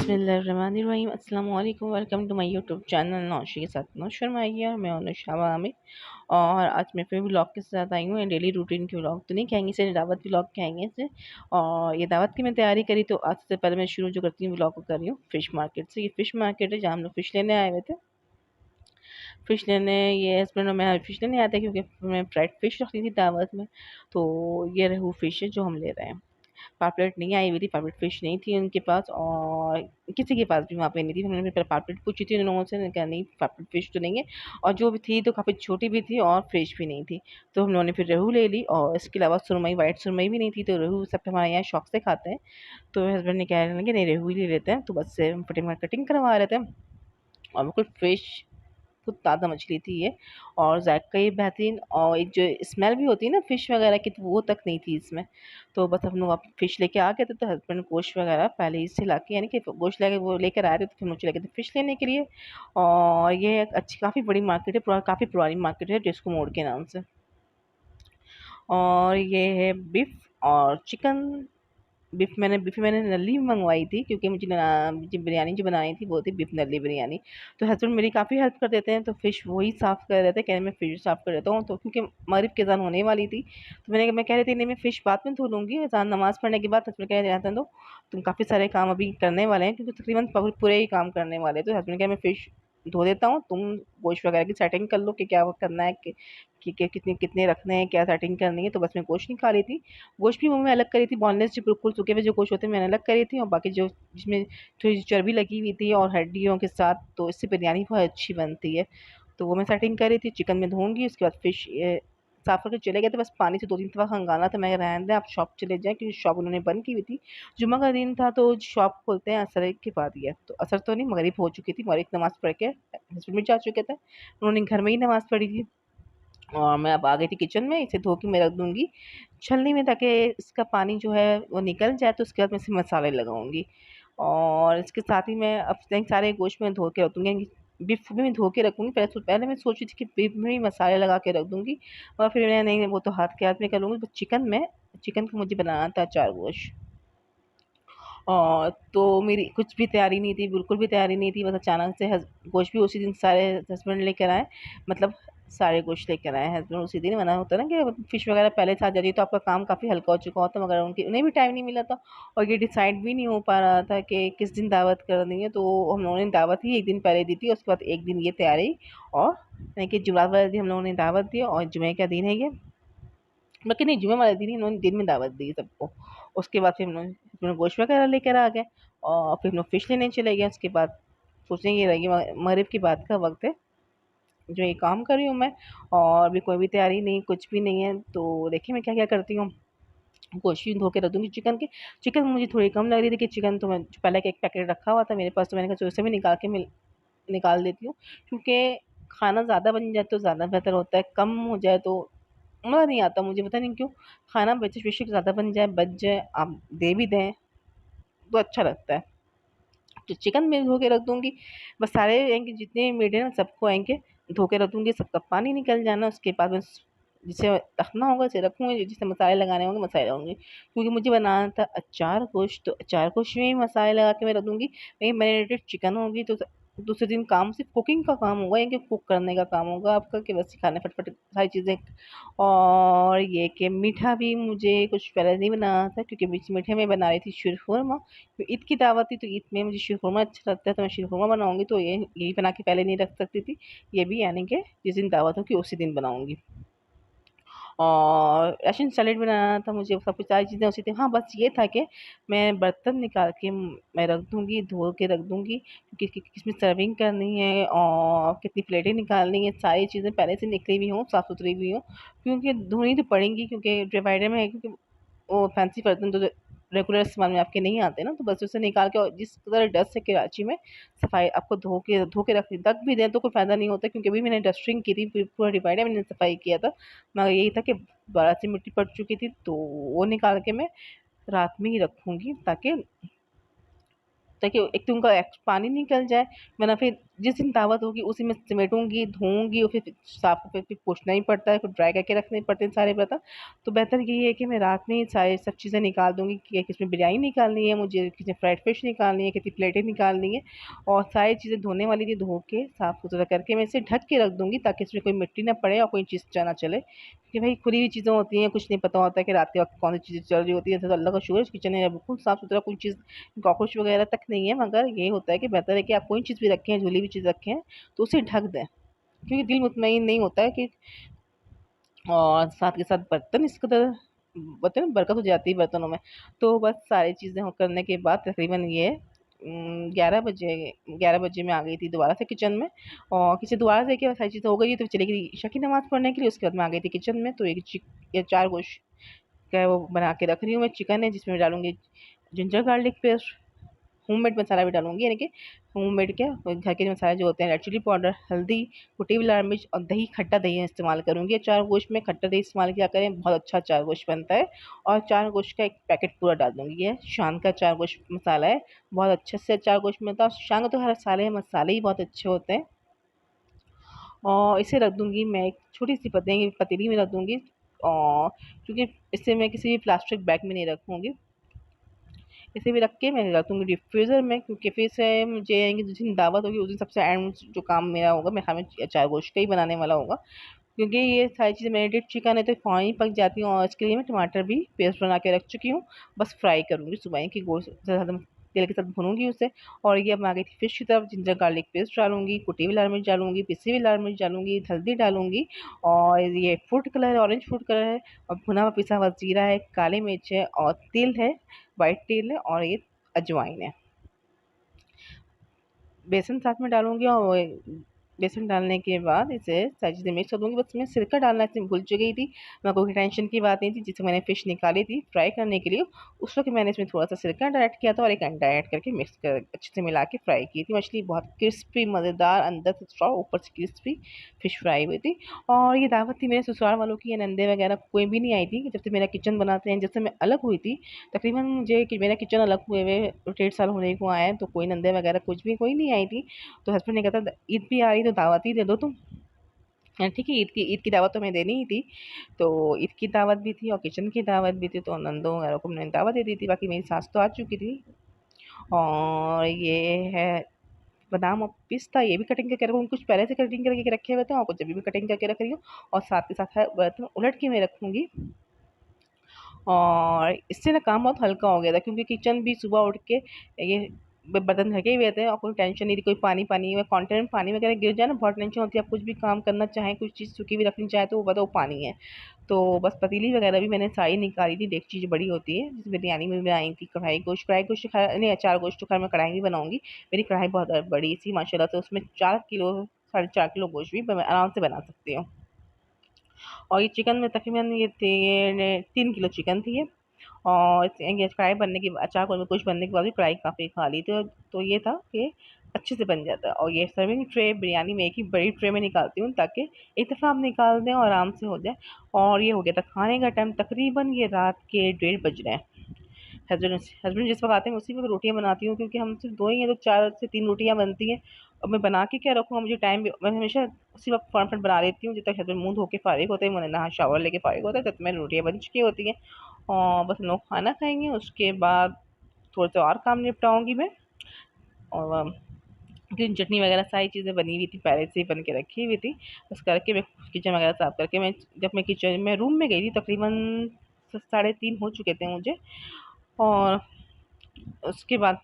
बिस्मिल्लाहिर्रहमानिर्रहीम अस्सलाम वालेकुम। Welcome to my YouTube channel Naushi के साथ नौश फरमाइए। और मैं हूं नौशाबा आमिर और आज मैं फिर व्लॉग के साथ आई हूँ। डेली रूटीन के व्लॉग तो नहीं कहेंगे, इसे दावत व्लॉग कहेंगे इसे। और ये दावत की मैं तैयारी करी तो आज से पहले मैं शुरू जो करती हूँ व्लॉग को कर रही हूँ फ़िश मार्केट से। ये फ़िश मार्केट है जहाँ हम लोग फ़िश लेने आए हुए थे। फ़िश लेने ये हस्बैंड और मैं फ़िश लेने आए थे क्योंकि मैं फ्राइड फ़िश रखी थी दावत में। तो ये रेहू फ़िश है जो हम ले रहे हैं। पापलेट नहीं आई हुई थी, पापलेट फ़िश नहीं थी उनके पास और किसी के पास भी वहाँ पे नहीं थी। मैंने फिर पापलेट पूछी थी उन लोगों से, उन्होंने कहा नहीं पापलेट फ़िश तो नहीं है, और जो भी थी तो काफ़ी छोटी भी थी और फ्रेश भी नहीं थी। तो हम लोगों ने फिर रोहू ले ली और इसके अलावा सुरमई, वाइट सुरमई भी नहीं थी। तो रोहू सब हमारे यहाँ शौक से खाते हैं। तो हस्बैंड ने कहा कि नहीं रोहू ही ले लेते हैं। तो बस से हम कटिंग करवा रहे थे और बिल्कुल फ्रेश बहुत ताज़ा मछली थी ये। और ज़ायक़ा ही बेहतरीन, और एक जो स्मेल भी होती है ना फ़िश वगैरह की, तो वो तक नहीं थी इसमें। तो बस हम लोग अब फ़िश लेके आ गए थे। तो हस्बैंड गोश्त वगैरह पहले ही से लाके, यानी कि गोश्त लेके वो लेकर आए थे, तो फिर हम लोग चले गए थे फ़िश लेने के लिए। और ये एक अच्छी काफ़ी बड़ी मार्केट है, काफ़ी पुरानी मार्केट है डिस्को मोड़ के नाम से। और ये है बीफ और चिकन। बीफ मैंने नल्ली मंगवाई थी क्योंकि मुझे बिरयानी जो बनानी थी वो थी बीफ नल्ली बिरयानी। तो हस्बैंड मेरी काफ़ी हेल्प कर देते हैं, तो फ़िश वही साफ़ कर रहे थे, कह रहे मैं फ़िश साफ़ कर देता हूँ। तो क्योंकि मगरिब की अज़ान होने वाली थी, तो मैं कह रही थी नहीं मैं फ़िश बाद में धो लूँगी, अज़ान नमाज़ पढ़ने के बाद। हस्बैंड कह रहे रहने दो, तुम काफ़ी सारे काम अभी करने वाले हैं क्योंकि तकरीबन पूरे ही काम करने वाले हैं। तो हस्बैंड कहा मैं फ़िश धो देता हूँ, तुम गोश्त वगैरह की सेटिंग कर लो कि क्या वो करना है, कि कितने कितने रखने हैं, क्या सेटिंग करनी है। तो बस मैं गोश्त निकाली थी। गोश्त भी वो मैं अलग करी थी, बोनलेस जो बिल्कुल सूखे हुए जो गोश्त होते हैं मैंने अलग करी थी, और बाकी जो जिसमें थोड़ी चर्बी लगी हुई थी और हड्डियों के साथ, तो इससे बिरयानी बहुत अच्छी बनती है। तो वो मैं सेटिंग करी थी। चिकन में धोऊँगी, उसके बाद फ़िश साफ़ करके चले गए थे। बस पानी से 2-3 दफ़ा खंगाला था। मैं रहने दें, आप शॉप चले जाएँ क्योंकि शॉप उन्होंने बंद की हुई थी। जुम्मा का दिन था तो शॉप खोलते हैं असर के बाद ही है। तो असर तो नहीं, मगरिब हो चुकी थी। मगरिब नमाज़ पढ़ के हस्बैंड भी जा चुके थे। उन्होंने घर में ही नमाज़ पढ़ी थी। और मैं अब आ गई थी किचन में, इसे धो के मैं रख दूँगी छलनी में ताकि इसका पानी जो है वो निकल जाए। तो उसके बाद मैं इसे मसाले लगाऊँगी और इसके साथ ही मैं अब सारे गोश्त में धो के रख दूँगी। बीफ भी मैं धो के रखूँगी। पहले मैं सोची थी कि बीफ में ही मसाले लगा के रख दूँगी, और फिर मैं नहीं वो तो हाथ के हाथ में कर लूँगी। बस चिकन का मुझे बनाना था 4 गोश्त। तो मेरी कुछ भी तैयारी नहीं थी, बिल्कुल भी तैयारी नहीं थी। बस अचानक से गोश्त भी उसी दिन सारे हस्बैंड लेकर आए, मतलब सारे गोश्त लेकर आए हस्बैंड उसी दिन। वरना होता है ना कि फ़िश वगैरह पहले से आ जाती है तो आपका काम काफ़ी हल्का हो चुका होता, मगर उन्हें भी टाइम नहीं मिला था और ये डिसाइड भी नहीं हो पा रहा था कि किस दिन दावत करनी है। तो हम लोगों ने दावत ही एक दिन पहले दी थी, उसके बाद एक दिन ये तैयारी। और यानी कि जुमेरात वाले दिन हम लोगों ने दावत दी और जुमे का दिन है ये, बल्कि नहीं जुमे वाले दिन ही इन्होंने दिन में दावत दी सबको। उसके बाद फिर हम लोग गोश्त वगैरह लेकर आ गए और फिर हम लोग फ़िश लेने चले गए। उसके बाद सोचें ये रही मगरिब की बात का वक़्त है जो ये काम कर रही हूँ मैं, और अभी कोई भी तैयारी नहीं, कुछ भी नहीं है। तो देखिए मैं क्या-क्या करती हूँ। गोश्त भी धो के रख दूँगी चिकन की। चिकन मुझे थोड़ी कम लग रही थी कि चिकन तो मैं पहले का एक पैकेट रखा हुआ था मेरे पास, तो मैंने कहा चलो उसे भी निकाल देती हूँ क्योंकि खाना ज़्यादा बन जाए तो ज़्यादा बेहतर होता है, कम हो जाए तो मज़ा नहीं आता मुझे, पता नहीं क्यों। खाना बेशक ज़्यादा बन जाए, बच जाए, आप दे भी दें तो अच्छा लगता है। तो चिकन मैं धो के रख दूँगी। बस सारे आएँगे जितने मीट है ना सबको आएँगे धो के रख दूँगी, सबका पानी निकल जाना। उसके बाद बस जिसे रखना होगा उसे रखूँगी, जिसे मसाले लगाने होंगे मसाले लगाऊँगी। क्योंकि मुझे बनाना था अचार गोश्त, तो अचार गोश्त में ही मसाले लगा के मैं रख दूँगी। वहीं मैरिनेटेड चिकन होगी तो दूसरे दिन काम सिर्फ़ कुकिंग का काम होगा, यानी कि कुक करने का काम होगा आपका, कि बस खाना फटाफट सारी चीज़ें। और ये कि मीठा भी मुझे कुछ पहले नहीं बनाना था क्योंकि मीठे में बना रही थी शीरखुरमा। तो ईद की दावत थी तो ईद में मुझे शीरखुरमा अच्छा लगता है, तो मैं शीरखुरमा बनाऊँगी। तो ये यही बना के पहले नहीं रख सकती थी। ये भी यानी कि जिस दिन दावत होगी उसी दिन बनाऊँगी। और रशियन सैलेड बनाना था मुझे, सब कुछ सारी चीज़ें उसी थी। हाँ, बस ये था कि मैं बर्तन निकाल के मैं रख दूँगी, धो के रख दूँगी कि किसमें सर्विंग करनी है और कितनी प्लेटें निकालनी है, सारी चीज़ें पहले से निकली हुई हों, साफ़-सुथरी भी हों। क्योंकि धोनी तो पड़ेंगी क्योंकि डिवाइडर में है, क्योंकि वो फैंसी बर्तन तो रेगुलर इस्तेमाल में आपके नहीं आते ना, तो बस उसे निकाल के। और जिस कदर डस्ट है कराची में, सफाई आपको धो के रख भी दें तो कोई फ़ायदा नहीं होता, क्योंकि अभी मैंने डस्टिंग की थी, पूरा डिवाइडर मैंने सफाई किया था। मगर यही था कि दोबारा से मिट्टी पड़ चुकी थी, तो वो निकाल के मैं रात में ही रखूँगी ताकि ताकि एक तो उनका पानी निकल जाए, वरना फिर जिस दिन दावत होगी उसी में समेटूँगी, धोऊँगी और फिर साफ़ फिर पोंछना ही पड़ता है, फिर ड्राई करके रखने पड़ते हैं सारे बर्तन। तो बेहतर यही है कि मैं रात में ही सारी सब चीज़ें निकाल दूँगी कि किसमें बिरयानी निकालनी है मुझे, किसमें फ्राइड फ़िश निकालनी है, कितनी प्लेटें निकालनी है, और सारी चीज़ें धोने वाली थी धो के साफ़-सुथरा करके मैं इसे ढक के रख दूँगी ताकि इसमें कोई मिट्टी ना पड़े और कोई चीज़ ना चले। क्योंकि भाई खुली हुई चीज़ें होती हैं, कुछ नहीं पता होता है कि रात के वक़्त कौन-सी चीज़ें चल रही होती है। जैसे तो अल्लाह का शुक्र है किचन है बिल्कुल साफ़-सुथरा, कोई चीज़ कॉकरोच वगैरह तक नहीं है, मगर ये होता है कि बेहतर है कि आप कोई चीज़ भी रखें, धुली हुई चीज़ रखें तो उसे ढक दें। क्योंकि दिल मुतमईन नहीं होता है कि, और साथ के साथ बर्तन इस कदर बोलते हैं ना बरकत हो जाती है बर्तनों में। तो बस सारी चीज़ें हो करने के बाद तकरीबन ये 11 बजे मैं आ गई थी दोबारा से किचन में, और किचन दोबारा से क्या सारी चीज़ें हो गई तो चली गई ईशा की नमाज़ पढ़ने के लिए। उसके बाद मैं आ गई थी किचन में, तो एक ये 4 गोश्त का है वो बना के रख रही हूँ मैं। चिकन है जिसमें डालूँगी जिंजर गार्लिक पेस्ट, होममेड मसाला भी डालूँगी, यानी कि होममेड क्या घर के मसाले जो होते हैं, रेड चिली पाउडर, हल्दी, कुटी हुई लाल मिर्च और दही, खट्टा दही इस्तेमाल करूँगी। अचार गोश्त में खट्टा दही इस्तेमाल किया करें, बहुत अच्छा अचार गोश्त बनता है। और अचार गोश्त का एक पैकेट पूरा डाल दूँगी। ये शान का अचार गोश्त मसाला है, बहुत अच्छे से अचार गोश्त मिलता है। और शान का तो हर सारे मसाले ही बहुत अच्छे होते हैं। और इसे रख दूँगी मैं एक छोटी-सी पतीली में रख दूँगी, और क्योंकि इसे मैं किसी भी प्लास्टिक बैग में नहीं रखूँगी। इसे भी रख के मैं रख दूँगी डीप फ्रीज़र में, क्योंकि फिर से मुझे यानी कि जिस दिन दावत होगी उस दिन सबसे एंड जो काम मेरा होगा, मेरे ख़्याल में अचार गोश्त का ही बनाने वाला होगा। क्योंकि ये सारी चीज़ें मैरिनेटेड चिकन है तो फ़ौरन ही पक जाती हैं, और इसके लिए मैं टमाटर भी पेस्ट बना के रख चुकी हूँ। बस फ्राई करूँगी सुबह ही कि गोश्त ज़्यादा तेल के साथ भूनूँगी उसे। और ये अब मैं आ गई थी फ़िश की तरफ। जिंजर गार्लिक पेस्ट डालूँगी, कुटी हुई लाल मिर्च डालूँगी, पिसी हुई लाल मिर्च डालूँगी, हल्दी डालूँगी, और ये फूड कलर है, ऑरेंज फूड कलर है, और भुना हुआ पिसा हुआ ज़ीरा है, काली मिर्च है, और तिल है, व्हाइट तिल है, और ये अजवाइन है। बेसन साथ में डालूँगी, और बेसन डालने के बाद इसे सारी चीज़ें मिक्स कर दूँगी। बस मैं सिरका डालना इसमें भूल चुकी थी, मेरे को कोई टेंशन की बात नहीं थी। जिससे मैंने फ़िश निकाली थी फ्राई करने के लिए, उस वक़्त मैंने इसमें थोड़ा-सा सिरका ऐड किया था और एक अंडा ऐड करके मिक्स कर अच्छे से मिला के फ्राई की थी। मछली बहुत क्रिस्पी मज़ेदार, अंदर से सॉफ्ट ऊपर से क्रिस्पी फ़िश फ्राई हुई थी। और ये दावत थी मेरे ससुराल वालों की, या नंदे वगैरह कोई भी नहीं आई थी। जब से मेरा किचन बनाते हैं, जब से मैं अलग हुई थी, तकरीबन मुझे कि मेरा किचन अलग हुए हुए 1.5 साल होने को आए हैं, तो कोई नंदे वगैरह कुछ भी कोई नहीं आई थी। तो हस्बैंड ने कहा था ईद भी आ रही तो दावत ही दे दो तुम। ठीक है, ईद की दावत तो हमें देनी ही थी। तो ईद की दावत भी थी और किचन की दावत भी थी, तो नंदों वगैरह को मैंने दावत दे दी थी। बाकी मेरी सास तो आ चुकी थी। और ये है बादाम और पिस्ता, ये भी कटिंग करके रखूँगी। कुछ पहले से कटिंग करके रखे हुए थे और कुछ अभी भी कटिंग करके रख रही हूँ। और साथ के साथ है बर्तन उलट के मैं रखूँगी। और इससे ना काम बहुत हल्का हो गया था, क्योंकि किचन भी सुबह उठ के ये बर्तन ढके हुए थे और कोई टेंशन नहीं थी, कोई पानी में कॉन्टेनर में पानी वगैरह गिर जाए ना, बहुत टेंशन होती है। आप कुछ भी काम करना चाहें, कुछ चीज़ सूखी भी रखनी चाहें, तो वो बताओ पानी है। तो बस पतीली वगैरह भी मैंने सारी निकाली थी। डेगची जो बड़ी होती है जिसमें बिरयानी में बनाई थी, कढ़ाई गोश्त नहीं, अचार गोश्त तो खैर मैं कढ़ाई में बनाऊँगी। मेरी कढ़ाई बहुत बड़ी थी माशाल्लाह से, उसमें 4 किलो, साढ़े 4 किलो गोश्त भी मैं आराम से बना सकती हूँ। और ये चिकन में तकरीबन ये 3 किलो चिकन थी ये। और ये कढ़ाई बनने के अचार को कुछ बनने के बाद भी कढ़ाई काफ़ी खाली थी। तो ये था कि अच्छे से बन जाता है। और ये सर्विंग ट्रे बिरयानी में एक ही बड़ी ट्रे में निकालती हूँ, ताकि एक दफ़ा आप निकाल दें और आराम से हो जाए। और ये हो गया था खाने का टाइम, तकरीबन ये रात के 1:30 बज रहे हैं। हस्बैंड जिस वक़्त आते हैं उसी वक़्त रोटियाँ बनाती हूँ, क्योंकि हम सिर्फ 2 ही हैं, तो 4 से 3 रोटियाँ बनती हैं। और मैं बना के क्या रखूँ, मुझे टाइम भी, मैं हमेशा उसी वक़्त फटाफट बना लेती हूँ। जब तक हस्बैंड मुँह धो के फ़ारिग होते हैं, मैंने नहा शावर लेके फ़ारिग होता है, तब तक मेरी रोटियाँ बन चुकी होती हैं। और बस हम लोग खाना खाएँगे, उसके बाद थोड़े-से और काम निपटाऊँगी मैं। और ग्रीन चटनी वगैरह सारी चीज़ें बनी हुई थी, पहले से ही बन के रखी हुई थी। बस करके मैं किचन वगैरह साफ़ करके जब मैं किचन में रूम में गई थी, तकरीबन साढ़े 3 हो चुके थे मुझे। और उसके बाद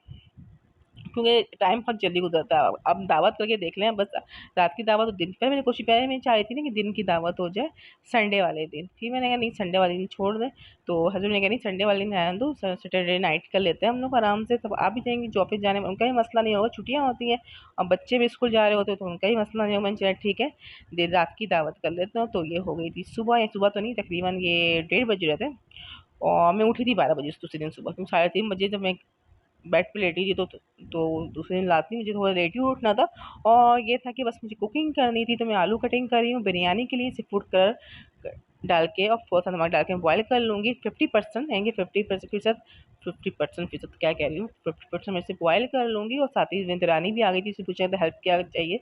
क्योंकि टाइम बहुत जल्दी गुज़रता है। अब दावत करके देख लें बस। रात की दावत तो दिन पहले मैंने कोशिश पहले मैं चाह रही थी ना कि दिन की दावत हो जाए संडे वाले दिन। फिर मैंने कहा नहीं, संडे वाले दिन छोड़ दें। तो हस्बैंड ने कहा नहीं, संडे वाले दिन रहने दो, सैटरडे नाइट कर लेते हैं हम लोग आराम से। तब आ भी जाएँगी, जो ऑफ़िस जाने में उनका भी मसला नहीं होगा, छुट्टियाँ होती हैं और बच्चे भी स्कूल जा रहे होते हैं, तो उनका भी मसला नहीं होगा। मैंने चला ठीक है, देर रात की दावत कर लेते हैं। तो ये हो गई थी सुबह, या सुबह तो नहीं, तकरीबन ये 1:30 बज रहे थे। और मैं उठी थी 12 बजे दूसरे दिन सुबह, क्योंकि साढ़े 3 बजे जब मैं बेड पे लेटी थी, तो दूसरे दिन रात में मुझे थोड़ा लेट ही उठना था। और ये था कि बस मुझे कुकिंग करनी थी, तो मैं आलू कटिंग कर रही हूँ बिरयानी के लिए। इसे फूड कलर डाल के और थोड़ा सा नमक डाल के बॉयल कर लूँगी। 50% रहेंगे, 50% 50% क्या कह रही हूँ, 50% में से बॉयल कर लूँगी। और साथ ही दरानी भी आ गई थी, उससे पूछा था हेल्प क्या चाहिए,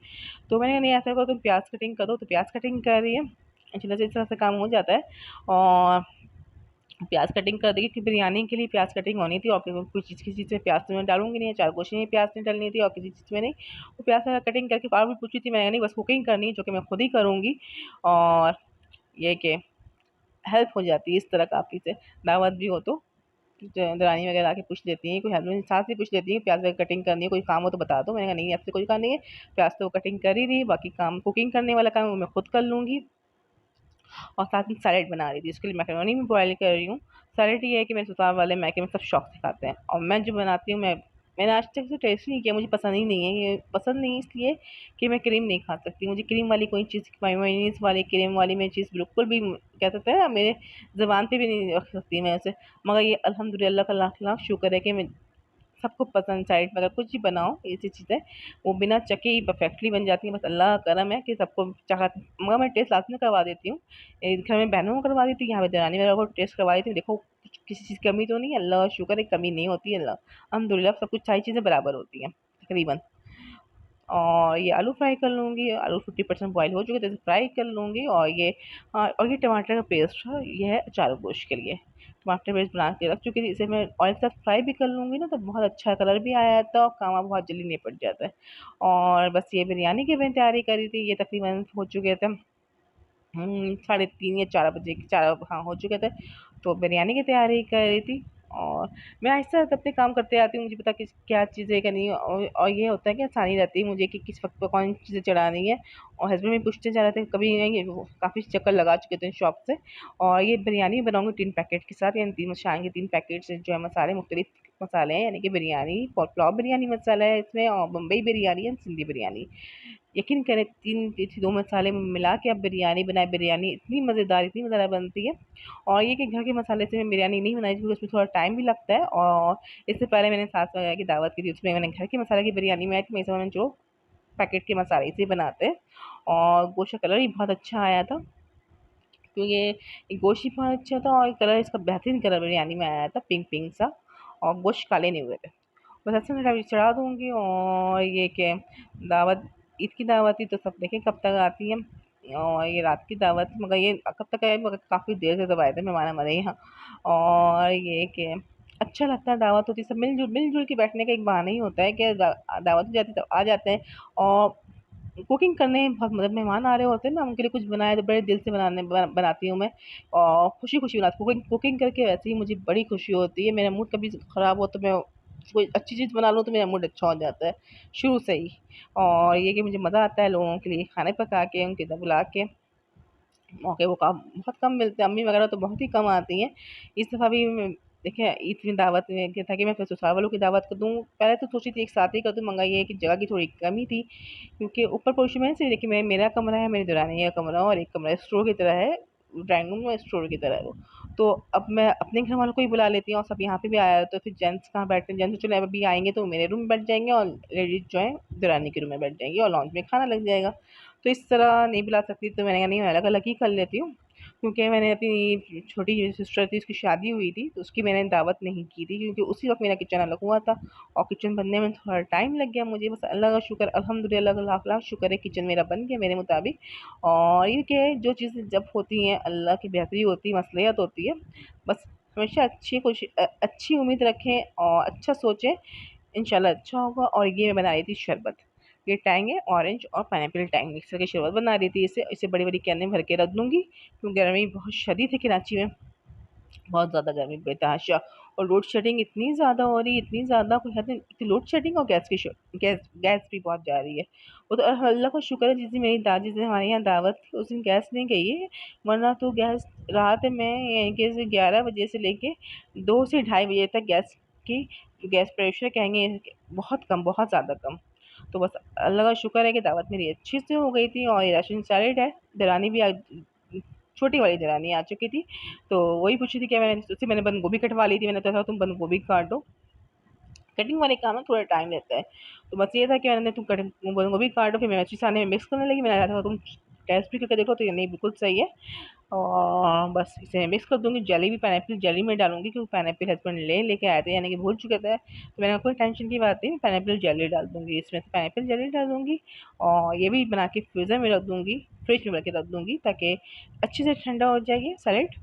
तो मैंने कहा नहीं ऐसा करो तुम प्याज कटिंग करो, तो प्याज कटिंग कर रही है। चलो इस तरह से काम हो जाता है। और प्याज कटिंग कर दी कि बिरयानी के लिए प्याज कटिंग होनी थी, और कुछ चीज़ किसी चीज़ में प्याज तो मैं डालूंगी नहीं, चार गोश्त में प्याज नहीं डालनी थी और किसी चीज़ में नहीं। वो प्याज कटिंग करके बार भी पूछी थी मैंने, नहीं बस कुकिंग करनी है जो कि मैं खुद ही करूँगी। और ये कि हेल्प हो जाती है इस तरह काफ़ी से, दावत भी हो तो दरानी वगैरह आके पूछ लेती हैं, कोई हेल्प साथ ही पूछ लेती है प्याज वगैरह कटिंग करनी है, कोई काम हो तो बता दो। मैंने कहा नहीं आपसे कोई काम नहीं है, प्याज तो वो कटिंग कर ही रही है, बाकी काम कुकिंग करने वाला काम वो मैं खुद कर लूँगी। और साथ में सैलेड बना रही थी, उसके लिए मैकरोनी भी बॉयल कर रही हूँ। सैलेड ये है कि मेरे ससुराल वाले मैके में सब शौक से खाते हैं, और मैं जो बनाती हूँ मैंने आज तक से टेस्ट नहीं किया, मुझे पसंद ही नहीं है। ये पसंद नहीं इसलिए कि मैं क्रीम नहीं खा सकती, मुझे क्रीम वाली कोई चीज़, मेयोनीज़ वाली क्रीम वाली मैं चीज़ बिल्कुल भी क्या कहते हैं मेरे ज़ुबान पे भी नहीं रख सकती मैं उसे। मगर ये अल्हम्दुलिल्लाह का लाख लाख शुक्र है कि मैं सबको पसंद, साइड में अगर कुछ भी बनाओ ऐसी चीज़ें वो बिना चखे ही परफेक्टली बन जाती हैं। बस अल्लाह का करम है कि सबको चाह, मगर मैं टेस्ट लास्ट में करवा देती हूँ। घर में बहनों को करवा देती हूँ, यहाँ पे दरानी वगैरह को टेस्ट करवा देती हूँ। देखो किसी चीज़ की कमी तो नहीं है, अल्लाह का शुक्र है कमी नहीं होती है, अल्लाह अल्हम्दुलिल्लाह सब कुछ सारी चीज़ें बराबर होती हैं तकरीबन। और ये आलू फ्राई कर लूँगी, आलू 50% बॉयल हो चुके थे, तो फ्राई कर लूँगी। और ये और ये टमाटर का पेस्ट है, ये है अचार गोश्त के लिए। टमाटर पेस्ट बना के रख चुकी थी, इसे मैं ऑयल के साथ फ्राई भी कर लूँगी ना, तो बहुत अच्छा कलर भी आया जाता है और काम बहुत जल्दी निपट जाता है। और बस ये बिरयानी की मैंने तैयारी करी थी, ये तकरीबन हो चुके थे 3:30 या 4 बजे, 4 हाँ हो चुके थे। तो बिरयानी की तैयारी कर रही थी। और मैं आहिस्ता अपने काम करते आती हूँ, मुझे पता किस क्या चीज़ें करनी है। और ये होता है कि आसानी रहती है मुझे कि किस वक्त पर कौन चीज़ें चढ़ानी है। और हस्बैंड भी पूछते जा रहे थे कभी नहीं, वो काफ़ी चक्कर लगा चुके थे शॉप से। और ये बिरयानी बनाऊंगी 3 पैकेट के साथ, यानी 3 के 3 पैकेट से जो है मसाले, मुख्तलिफ मसाले हैं, यानी कि बिरयानी पुलाव बिरयानी मसाला है इसमें, और बम्बई बिरयानी है, सिंधी बिरयानी। यकीन करें 2 मसाले मिला के आप बिरयानी बनाए, बिरयानी इतनी मज़ेदार बनती है। और ये कि घर के मसाले से मैं बिरयानी नहीं बनाई क्योंकि उसमें थोड़ा टाइम भी लगता है। और इससे पहले मैंने सास वगैरह की दावत की थी, उसमें मैंने घर के मसाले की बिरयानी बनाई थी। मैं इस समय जो पैकेट के मसाले से बनाते हैं। और गोश्त का कलर भी बहुत अच्छा आया था, क्योंकि ये गोश्त भी बहुत अच्छा था और कलर इसका बेहतरीन कलर बिरयानी में आया था, पिंक पिंक सा। और गोश्त काले नहीं हुए थे। बस ऐसे मैं अभी चढ़ा दूँगी। और ये कि दावत, ईद की दावत थी, तो सब देखें कब तक आती है। और ये रात की दावत थी, मगर ये कब तक आई, मगर काफ़ी देर से तब आए थे मेहमान हमारे यहाँ। और ये कि अच्छा लगता है दावत होती है, सब मिल जुल के बैठने का एक बहाना ही होता है कि दावत हो जाती है तो आ जाते हैं। और कुकिंग करने में बहुत मदद, मेहमान आ रहे होते हैं ना, उनके लिए कुछ बनाए तो बड़े दिल से बनाती हूँ मैं। और खुशी-खुशी बनाती हूँ। कुकिंग करके वैसे ही मुझे बड़ी खुशी होती है। मेरा मूड कभी ख़राब हो तो मैं कोई अच्छी चीज़ बना लूँ तो मेरा मूड अच्छा हो जाता है शुरू से ही। और ये कि मुझे मज़ा आता है लोगों के लिए खाने पका के, उनके इधर बुला के। मौके वो काम बहुत कम मिलते हैं, अम्मी वगैरह तो बहुत ही कम आती हैं। इस दफ़ा भी देखिए ईद की दावत में क्या था कि मैं फिर ससुराल वालों की दावत कर दूँ। पहले तो सोची थी एक साथ ही कर दूँ, मगर ये है कि जगह की थोड़ी कमी थी, क्योंकि ऊपर पोर्शन में से देखिए मेरा कमरा है, मेरी देरानी का कमरा, और एक कमरा स्टोर की तरह है, ड्राइंग रूम में स्टोर की तरह है वो। तो अब मैं अपने घर वालों को ही बुला लेती हूँ और सब यहाँ पे भी आया तो फिर जेंट्स कहाँ बैठते हैं, जेंट्स तो चलो अभी आएंगे तो मेरे रूम में बैठ जाएंगे, और लेडीज जो है देरानी के रूम में बैठ जाएंगी, और लॉन्च में खाना लग जाएगा। तो इस तरह नहीं बुला सकती, तो मैंने कहा नहीं मैं अलग अलग ही कर लेती हूँ। क्योंकि मैंने अपनी छोटी जो सिस्टर थी उसकी शादी हुई थी, तो उसकी मैंने दावत नहीं की थी, क्योंकि उसी वक्त मेरा किचन अलग हुआ था और किचन बनने में थोड़ा टाइम लग गया मुझे। बस अल्लाह का शुक्र, अल्हम्दुलिल्लाह का लाख लाख शुक्र है, किचन मेरा बन गया मेरे मुताबिक। और ये कि जो चीज़ें जब होती हैं अल्लाह की बेहतरी होती है, मसलियत होती है। बस हमेशा अच्छी उम्मीद रखें और अच्छा सोचें, इंशाल्लाह अच्छा होगा। और ये मैं बना रही थी शरबत, ये टैंग है ऑरेंज और पाइनएप्पल टैंग मिक्स करके शरबत बना रही थी। इसे इसे बड़ी बड़ी कैन में भर के रख दूँगी, क्योंकि गर्मी बहुत शदीद है कराची में, बहुत ज़्यादा गर्मी बेतहाशा। और लोड शेडिंग इतनी ज़्यादा हो रही है, इतनी ज़्यादा कोई हद नहीं, इतनी लोड शेडिंग और गैस भी बहुत जा रही है। वो तो अल्लाह का शुक्र है, जिस दिन मेरी दादी, जिस दिन हमारे यहाँ दावत थी उस दिन गैस नहीं गई है, वरना तो गैस रात में यानी कि 11 बजे से लेके 2 से ढाई बजे तक की गैस प्रेशर कहेंगे बहुत कम, बहुत ज़्यादा कम। तो बस अल्लाह का शुक्र है कि दावत मेरी अच्छे से हो गई थी। और ये राशन सैलेड है, दरानी भी छोटी वाली दरानी आ चुकी थी, तो वही पूछ रही थी कि मैंने बंद गोभी कटवा ली थी, मैंने कहा था तुम बंद गोभी काटो। कटिंग वाले काम में थोड़ा टाइम लेता है, तो बस ये था कि मैंने तुम कटिंग बंद गोभी काटो, फिर मैं मिर्ची साने में मिक्स करने लगी। मैंने कहा था तुम टेस्ट भी करके देखो तो ये नहीं बिल्कुल सही है। और बस इसे मिक्स कर दूँगी। जेली भी पाइनएप्पल जेली में डालूँगी क्योंकि पाइनएप्पल हस्बैंड लेके आए थे, यानी कि भूल चुके थे, तो मैंने कहा कोई टेंशन की बात नहीं, पाइनएप्पल जेली डाल दूँगी इसमें, से पाइनएप्पल जेली डाल दूँगी और ये भी बना के फ्रीज़र में रख दूँगी, फ्रिज में रख के रख दूँगी ताकि अच्छे से ठंडा हो जाए ये सैलेड।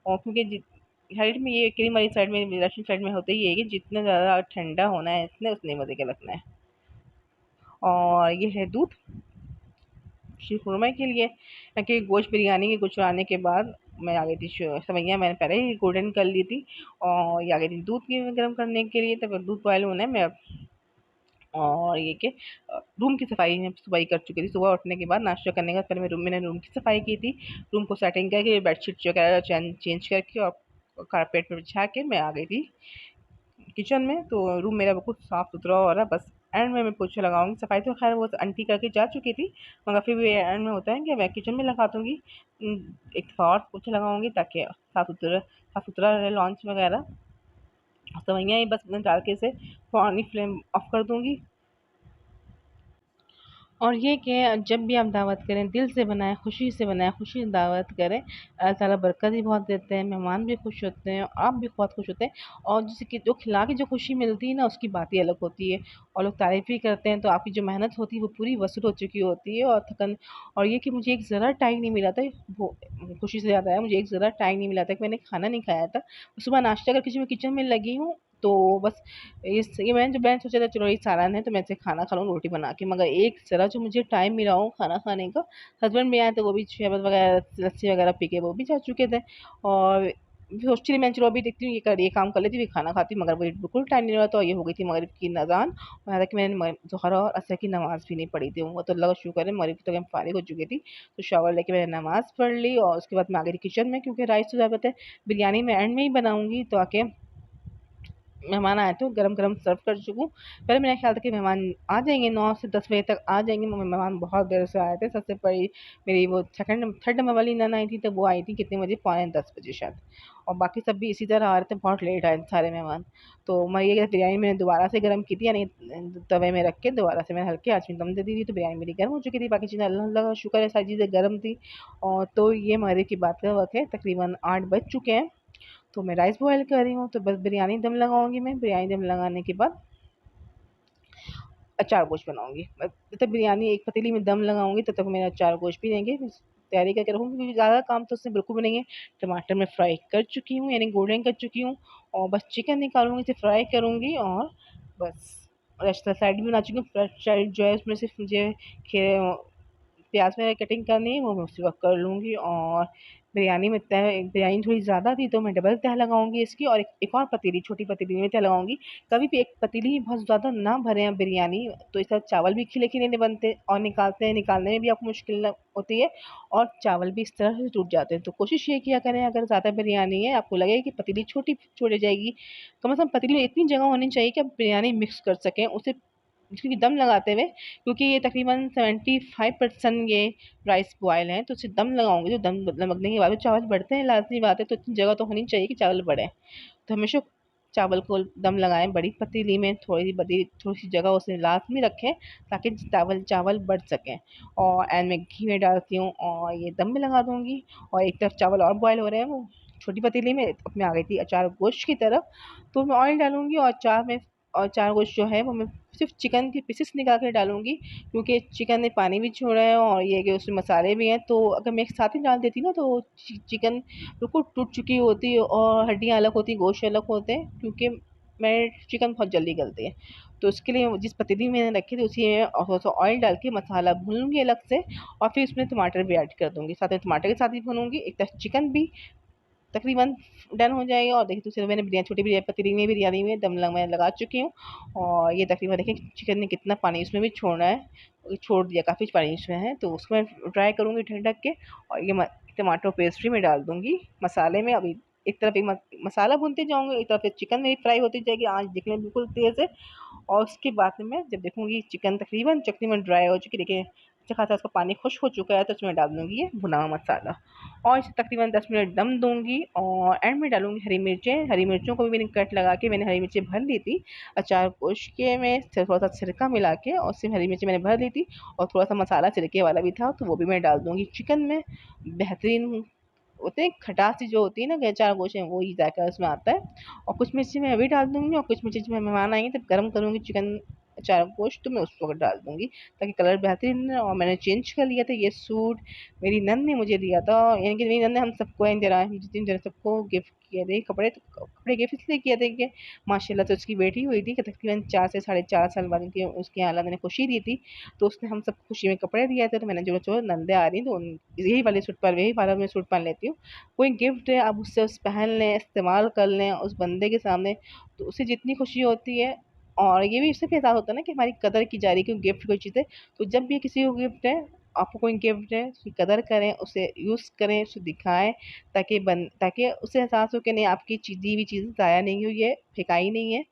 और क्योंकि सैलेड में ये क्रीम वाली साइड में, रशियन साइड में होता ही है कि जितना ज़्यादा ठंडा होना है इसने उतने मज़े का लगना है। और ये है दूध शीरकुरमा के लिए, कि गोश्त बिरयानी के कुछ आने के बाद मैं आ गई थी सेवइयाँ मैंने पहले ही गोल्डन कर ली थी और ये आ गई थी दूध की गर्म करने के लिए, तब दूध बॉयल होना है मैं। और ये कि रूम की सफाई मैं सुबह कर चुकी थी। सुबह उठने के बाद नाश्ता करने के बाद पहले मैंने रूम की सफाई की थी, रूम को सेटिंग करके बेडशीट वगैरह चेंज करके और कारपेट पे बिछा के मैं आ गई थी किचन में। तो रूम मेरा बिल्कुल साफ सुथरा हो रहा है, बस एंड में मैं पोछा लगाऊंगी। सफाई तो खैर वो आंटी करके जा चुकी थी, मगर फिर भी एंड में होता है कि मैं किचन में लगा दूंगी। एक दफ़ा और पोछा लगाऊंगी ताकि साफ सुथरा रहे लॉन्च वगैरह। तो वहीं ही बस मैं डाल के इसे पानी फ्लेम ऑफ कर दूंगी। और ये कि जब भी आप दावत करें दिल से बनाएं, खुशी से बनाएं, खुशी से दावत करें। अल्लाह ताला बरकत भी बहुत देते हैं, मेहमान भी खुश होते हैं, आप भी बहुत खुश होते हैं। और जैसे कि जो खिला के जो खुशी मिलती है ना उसकी बात ही अलग होती है। और लोग तारीफ़ भी करते हैं तो आपकी जो मेहनत होती है वो पूरी वसूल हो चुकी होती है। और थकन और ये कि मुझे एक ज़रा टाइम नहीं मिला था, वो खुशी से याद आया, मुझे एक ज़रा टाइम नहीं मिला था कि मैंने खाना नहीं खाया था। सुबह नाश्ता करके मैं किचन में लगी हूँ, तो बस ये मैंने सोचा था चलो ये सालन है तो मैं इसे खाना खा लूँ रोटी बना के, मगर एक ज़रा जो मुझे टाइम मिला हो खाना खाने का। हस्बैंड भी आए थे, वो भी शरबत वगैरह लस्सी वगैरह पी के वो भी जा चुके थे। और सोचती थी मैं चलो अभी देखती हूँ ये काम कर लेती हूँ, खाना खाती हूँ, मगर वही बिल्कुल टाइम नहीं रहा। तो ये हो गई थी मगरिब की अज़ान और यहाँ तक कि मैंने ज़ोहर और असर की नमाज़ भी नहीं पढ़ी थी। वो तो अल्लाह का शुक्र है मगरिब तक मैं फारिग हो चुकी थी। तो शावर लेके मैंने नमाज़ पढ़ ली और उसके बाद मैं आ गई थी किचन में, क्योंकि राइस तो ज़्यादा है बिरयानी मैं एंड में ही बनाऊँगी तो आके मेहमान आए थे, गरम-गरम सर्व कर चुकूँ। पहले मेरा ख़्याल था कि मेहमान आ जाएँगे 9 से 10 बजे तक आ जाएँगे, मगर मेहमान बहुत देर से आए थे। सबसे बड़ी मेरी वो थर्ड नंबर वाली नन आई थी, तो वो आई थी कितने बजे, पौने 10 बजे शायद। और बाकी सब भी इसी तरह आ रहे थे, बहुत लेट आए सारे मेहमान। तो मैं ये बिरयानी मैंने दोबारा से गरम की थी, यानी तवे में रख के दोबारा से मैंने हल्के आँच में दम दे दी थी, तो बिरयानी मेरी गर्म हो चुकी थी। बाकी चीज़ें अल्लाह अल्लाह का शुक्र है सारी चीज़ें गर्म थी। और तो ये मगरिब की बात का वक़्त है, तकरीबन 8 बज चुके हैं। तो मैं राइस बॉयल कर रही हूँ, तो बस बिरयानी दम लगाऊँगी मैं। बिरयानी दम लगाने के बाद अचार गोश्त बनाऊँगी। जब तक बिरयानी एक पतीली में दम लगाऊँगी तब तक मेरे अचार गोश्त भी रहेंगे। बस तैयारी करके रखूँगी क्योंकि ज़्यादा काम तो उसमें बिल्कुल भी नहीं है। टमाटर मैं फ्राई कर चुकी हूँ, यानी गोल्डन कर चुकी हूँ और बस चिकन निकालूँगी, इसे फ्राई करूँगी और बस रेस्ट साइड भी बना चुकी हूँ। फ्रेश साइड जो है उसमें सिर्फ़ मुझे खे प्याज़ वगैरह कटिंग करनी है वो मैं उसी वक़्त कर लूँगी। और बिरयानी में बिरयानी थोड़ी ज़्यादा थी तो मैं डबल तह लगाऊँगी इसकी, और एक और पतीली, छोटी पतीली में तह लगाऊँगी। कभी भी एक पतीली में बहुत ज़्यादा ना भरें आप बिरयानी, तो इससे चावल भी खिले-खिले नहीं बनते और निकालने में भी आपको मुश्किल होती है और चावल भी इस तरह से टूट जाते हैं। तो कोशिश ये किया करें, अगर ज़्यादा बिरयानी है, आपको लगे कि पतीली छोटी छोड़ जाएगी, कम से कम पतीली में इतनी जगह होनी चाहिए कि आप बिरयानी मिक्स कर सकें उसे, क्योंकि दम लगाते हुए, क्योंकि ये तकरीबन 75% ये राइस बॉयल है, तो उसे दम लगाऊँगी, तो दम लगने के बाद भी चावल बढ़ते हैं, लाज़मी बात है, तो इतनी जगह तो होनी चाहिए कि चावल बढ़ें। तो हमेशा चावल को दम लगाएँ बड़ी पतीली में, थोड़ी-सी जगह उसमें लाज़मी रखें ताकि चावल चावल बढ़ सकें। और एंड में घी में डालती हूँ और ये दम में लगा दूँगी। और एक तरफ चावल और बॉयल हो रहे हैं, वो छोटी पतीली में, अब मैं आ गई थी अचार गोश्त की तरफ। तो मैं ऑयल डालूँगी और अचार गोश्त जो है वो मैं सिर्फ़ चिकन के पीसेस निकाल के डालूँगी, क्योंकि चिकन ने पानी भी छोड़ा है और ये है कि उसमें मसाले भी हैं, तो अगर मैं एक साथ ही डाल देती ना तो चिकन बिल्कुल टूट चुकी होती और हड्डियाँ अलग होती, गोश्त अलग होते हैं, क्योंकि मैं चिकन बहुत जल्दी गलते हैं। तो उसके लिए जिस पतीली में मैंने रखी थी उसी में थोड़ा-सा ऑयल डाल के मसाला भून लूँगी अलग से और फिर उसमें टमाटर भी ऐड कर दूँगी। साथ में टमाटर के साथ भी भूनूँगी, एक तरफ चिकन भी तकरीबन डन हो जाएगा। और देखिए दूसरी तरफ मैंने छोटी पतीली में बिरयानी में मैं लगा चुकी हूँ और ये तकरीबन देखिए चिकन ने कितना पानी इसमें भी छोड़ना है, छोड़ दिया, काफ़ी पानी इसमें है, तो उसको मैं फ्राई करूँगी ढक के और ये टमाटो पेस्ट भी मैं डाल दूँगी मसाले में। अभी एक तरफ मसाला भूनते जाऊँगी, एक तरफ चिकन मेरी फ्राई होती जाएगी, आँच देख लें बिल्कुल तेज़ है। और उसके बाद में मैं जब देखूँगी चिकन तकरीबन ड्राई हो चुकी, देखिए अच्छा खासा उसका पानी खुश्क हो चुका है तो उसमें डाल दूँगी ये भुना हुआ मसाला और इसे तकरीबन 10 मिनट दम दूँगी और एंड में डालूँगी हरी मिर्चें। हरी मिर्चों को भी मैंने कट लगा के मैंने हरी मिर्चें भर ली थी। अचार पोंछ के मैं थोड़ा-सा सिरका मिला के और सिर्फ़ हरी मिर्ची मैंने भर ली थी और थोड़ा-सा मसाला सिरके वाला भी था तो वो भी मैं डाल दूँगी चिकन में। बेहतरीन होते हैं खटास सी जो होती है ना कि अचार गोश्त में वही जायका उसमें आता है। और कुछ मिर्ची मैं अभी डाल दूँगी और कुछ मिर्ची जब मेहमान आएँगे तब गरम करूँगी चिकन अचार गोश्त तो मैं उस वक़्त डाल दूँगी ताकि कलर बेहतरीन रहे। और मैंने चेंज कर लिया था ये सूट मेरी नंद ने मुझे दिया था यानी कि मेरी नंद ने हम सबको हम जितने जने सबको गिफ्ट किए थे कपड़े। तो कपड़े गिफ्ट इसलिए किए थे कि माशाल्लाह से उसकी बेटी हुई थी कि तकरीबन 4 से साढ़े 4 साल बाद उनकी उसके यहाँ अल्लाह ने खुशी दी थी। तो उसने हम सबको खुशी में कपड़े दिए थे तो मैंने जो नंदे आ रही तो यही वाले सूट पर यही वाला मैं सूट पहन लेती हूँ। कोई गिफ्ट है आप उससे उस पहन लें, इस्तेमाल कर लें उस बंदे के सामने, तो उसे जितनी खुशी होती है और ये भी इससे भी एहसास होता है ना कि हमारी कदर की जा रही है क्योंकि गिफ्ट कोई चीज़ है। तो जब भी किसी को गिफ्ट है, आपको कोई गिफ्ट है, उसकी कदर करें, उसे यूज़ करें, उसे दिखाएँ ताकि उसे एहसास हो कि नहीं आपकी दी हुई चीज़ ज़ाया नहीं हुई है, फेंकाई नहीं है।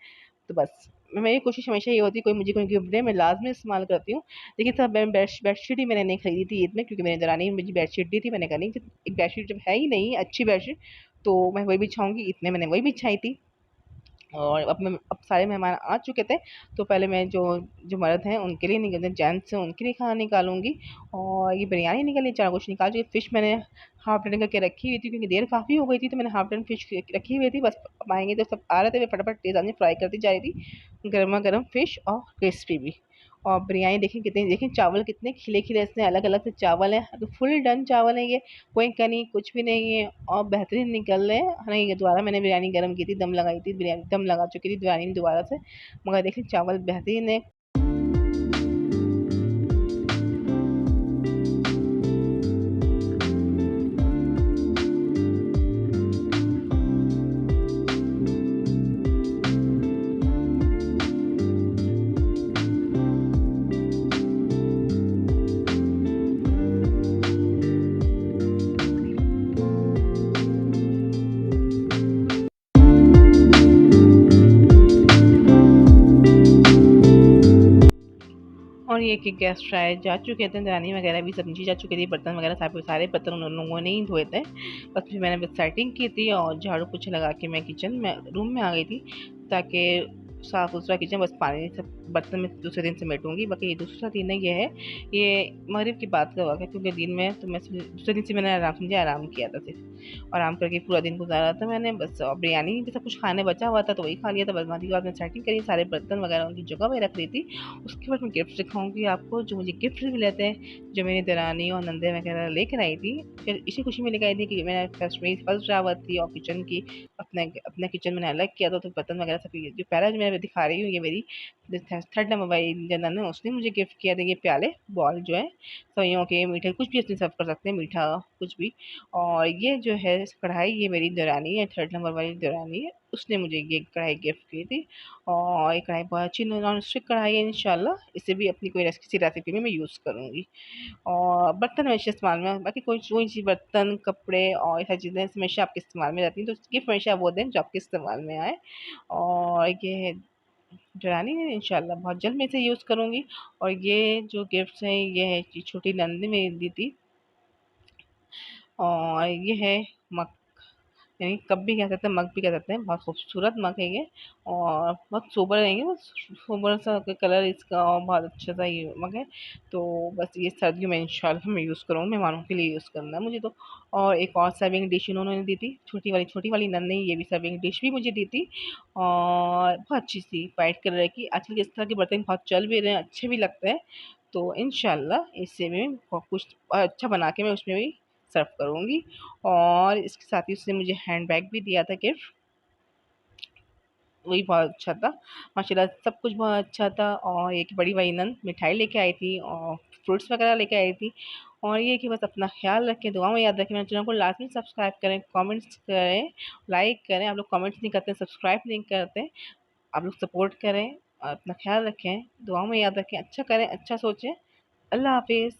तो बस मेरी कोशिश हमेशा ये होती है कोई मुझे कोई गिफ्ट दे मैं लाज़मी इस्तेमाल करती हूँ। देखिए तब मैं बेडशीट ही मैंने नहीं खरीदी थी ईद में क्योंकि मेरी दरानी ने मुझे बेडशीट दी थी। मैंने कहा नहीं जब एक बेडशीट जब है ही नहीं अच्छी बेडशीट तो मैं वही बिछाऊँगी। ईद में मैंने वही बिछाई थी। और अब सारे मेहमान आ चुके थे तो पहले मैं जो जो मर्द हैं उनके लिए जेंट्स हैं उनके लिए खाना निकालूँगी। और ये बिरयानी निकली चार कुछ निकाल चुकी फ़िश मैंने हाफ़ डन करके रखी हुई थी क्योंकि देर काफ़ी हो गई थी तो मैंने हाफ़ डन फ़िश रखी हुई थी। बस अब आएँगे तो सब आ रहे थे मैं फटाफट तेज़ आंच में फ्राई करती जा रही थी गरमा-गरम फ़िश और क्रिस्पी भी। और बिरयानी देखें कितनी देखें चावल कितने खिले-खिले इसमें अलग-अलग से चावल हैं तो फुल डन चावल है ये कोई कनी कुछ भी नहीं है और बेहतरीन निकल रहे हैं। नहीं दोबारा मैंने बिरयानी गरम की थी दम लगाई थी बिरयानी दम लगा चुकी थी बिरयानी दोबारा से मगर देखिए चावल बेहतरीन है। और ये कि गेस्ट आए जा चुके थे दरानी वगैरह भी सब नीचे जा चुकी थी बर्तन वगैरह सारे बर्तन उन लोगों ने ही धोए थे। बस फिर मैंने बस सेटिंग की थी और झाड़ू पोछा लगा के मैं किचन में रूम में आ गई थी ताकि साफ़ सुथरा किचन बस पानी से बर्तन में दूसरे दिन समेटूँगी। बाकी दूसरा दिन ये है ये मगरिब की बात का वाक़या क्योंकि दिन में तो मैं दूसरे दिन से मैंने आराम किया था सिर्फ आराम करके पूरा दिन गुजारा था मैंने बस। और बिरयानी भी सब कुछ खाने बचा हुआ था तो वही खा लिया था। बस बाद में सेटिंग करी सारे बर्तन वगैरह उनकी जगह पे रख रही थी। उसके बाद मैं गिफ्ट दिखाऊंगी आपको जो मुझे गिफ्ट भी लेते हैं जो मेरी दरानी और नंदे वगैरह लेकर आई थी। फिर इसी खुशी में लेकर आई थी कि मैंने फर्स्ट रावत थी और किचन की अपना किचन मैंने अलग किया था तो बर्तन वगैरह सब जो पहला जो मैं दिखा रही हूँ ये मेरी थर्ड नंबर वाली जनन है उसने मुझे गिफ्ट किया था ये प्याले बॉल जो है सवैयों के मीठे कुछ भी इसमें सर्व कर सकते हैं मीठा कुछ भी। और ये जो है कढ़ाई ये मेरी दरानी है थर्ड नंबर वाली दरानी है उसने मुझे ये कढ़ाई गिफ्ट की थी। और ये कढ़ाई बहुत अच्छी नॉन स्टिक कढ़ाई है इंशाल्लाह इसे भी अपनी कोई किसी रेसिपी में मैं यूज़ करूँगी। और बर्तन हमेशा इस्तेमाल में बाकी कोई चीज़ बर्तन कपड़े और ये सारी चीज़ें हमेशा आपके इस्तेमाल में रहती हैं तो गिफ्ट हमेशा वो दें जो आपके इस्तेमाल में आए। और ये डरानी है इंशाल्लाह बहुत जल्द मैं इसे यूज़ करूँगी। और ये जो गिफ्ट्स हैं ये है कि छोटी नंदी मेरी दी थी। और ये है मग यानी कप भी कह सकते हैं मग भी कह सकते हैं बहुत खूबसूरत मग है ये। और बहुत सोबर है ये बस सोबर सा कलर इसका और बहुत अच्छा सा ये मग है। तो बस ये सर्दियों में इंशाल्लाह मैं यूज़ करूँगी मेहमानों के लिए यूज़ करना है मुझे तो। और एक और सर्विंग डिश उन्होंने दी थी छोटी वाली नन ने ये भी सर्विंग डिश भी मुझे दी थी। और बहुत अच्छी सी वाइट कलर की आजकल इस तरह के बर्तन बहुत चल भी रहे हैं अच्छे भी लगते हैं। तो इंशाल्लाह इससे मैं कुछ अच्छा बना के मैं उसमें भी सर्व करूँगी। और इसके साथ ही उसने मुझे हैंड बैग भी दिया था गिफ्ट वही बहुत अच्छा था माशाल्लाह सब कुछ बहुत अच्छा था। और एक बड़ी वाली नंद मिठाई लेके आई थी और फ्रूट्स वगैरह लेके आई थी। और ये कि बस अपना ख्याल रखें दुआ में याद रखें मेरे चैनल को लाजमी सब्सक्राइब करें कमेंट्स करें लाइक करें। आप लोग कमेंट्स नहीं करते सब्सक्राइब नहीं करते आप लोग सपोर्ट करें और अपना ख्याल रखें दुआ में याद रखें अच्छा करें अच्छा सोचें। अल्लाह हाफिज़।